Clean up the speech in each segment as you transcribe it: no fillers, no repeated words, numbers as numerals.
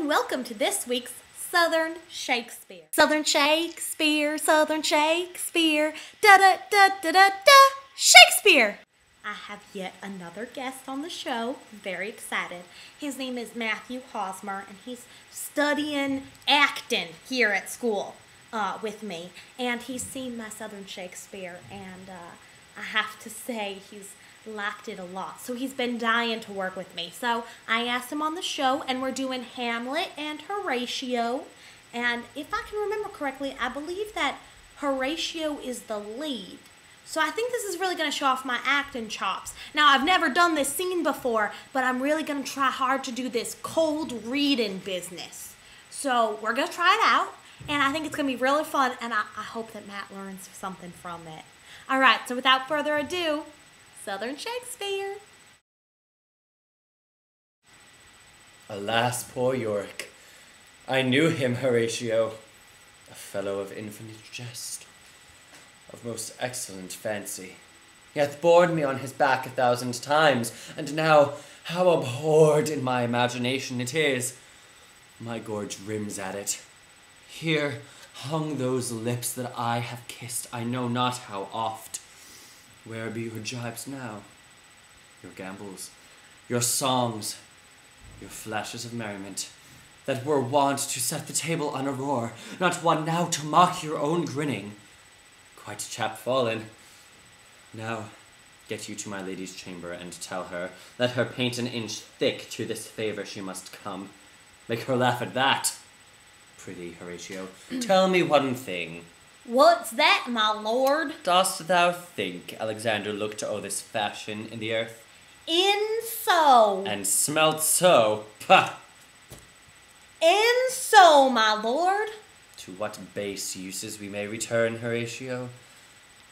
and welcome to this week's Southern Shakespeare. Southern Shakespeare, Southern Shakespeare, da-da-da-da-da-da, Shakespeare! I have yet another guest on the show. I'm very excited. His name is Matthew Hosmer, and he's studying acting here at school with me. And he's seen my Southern Shakespeare, and I have to say he's liked it a lot. So he's been dying to work with me. So I asked him on the show, and we're doing Hamlet and Horatio. And if I can remember correctly, I believe that Horatio is the lead. So I think this is really going to show off my acting chops. Now, I've never done this scene before, but I'm really going to try hard to do this cold reading business. So we're going to try it out, and I think it's going to be really fun, and I hope that Matt learns something from it. All right, so without further ado, Southern Shakespeare. Alas, poor Yorick. I knew him, Horatio, a fellow of infinite jest, of most excellent fancy. He hath borne me on his back 1,000 times, and now how abhorred in my imagination it is. My gorge rims at it. Here hung those lips that I have kissed I know not how oft. Where be your jibes now? Your gambols, your songs, your flashes of merriment, that were wont to set the table on a roar, not one now to mock your own grinning. Quite chapfallen. Now, get you to my lady's chamber, and tell her, let her paint an inch thick to this favour she must come. Make her laugh at that. Prithee, Horatio, tell me one thing. What's that, my lord? Dost thou think Alexander looked to this fashion in the earth? In so. And smelt so? Pah! In so, my lord. To what base uses we may return, Horatio?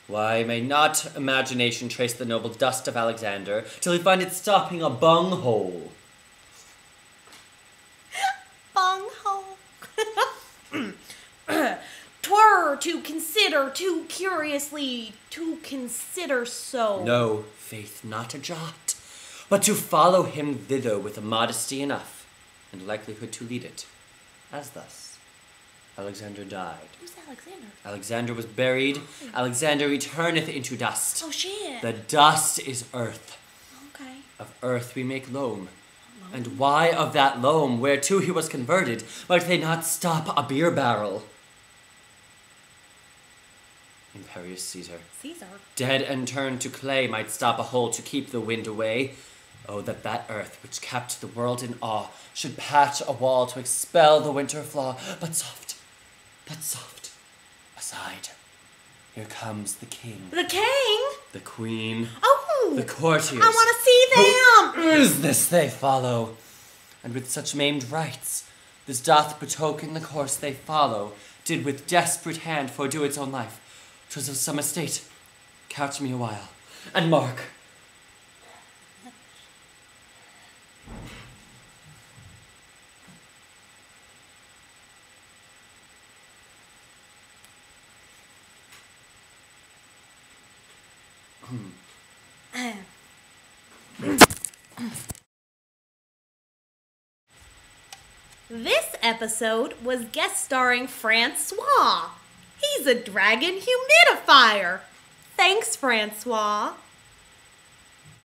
Why may not imagination trace the noble dust of Alexander till we find it stopping a bunghole? Bunghole. 'Twere to consider too curiously, to consider so. No, faith, not a jot, but to follow him thither with modesty enough, and likelihood to lead it, as thus. Alexander died. Who's Alexander? Alexander was buried. Alexander returneth into dust. Oh, shit. The dust is earth. Okay. Of earth we make loam. And why of that loam, whereto he was converted, might they not stop a beer barrel? Imperious Caesar, dead and turned to clay, might stop a hole to keep the wind away. Oh, that that earth, which kept the world in awe, should patch a wall to expel the winter flaw. But soft, aside. Here comes the king. The king? The queen. Oh! The courtiers. I want to see them! Who is this they follow? And with such maimed rites, this doth betoken the course they follow, did with desperate hand fordo its own life. 'Twas of some estate. Couch me a while, and mark. This episode was guest starring Francois. He's a dragon humidifier. Thanks, Francois.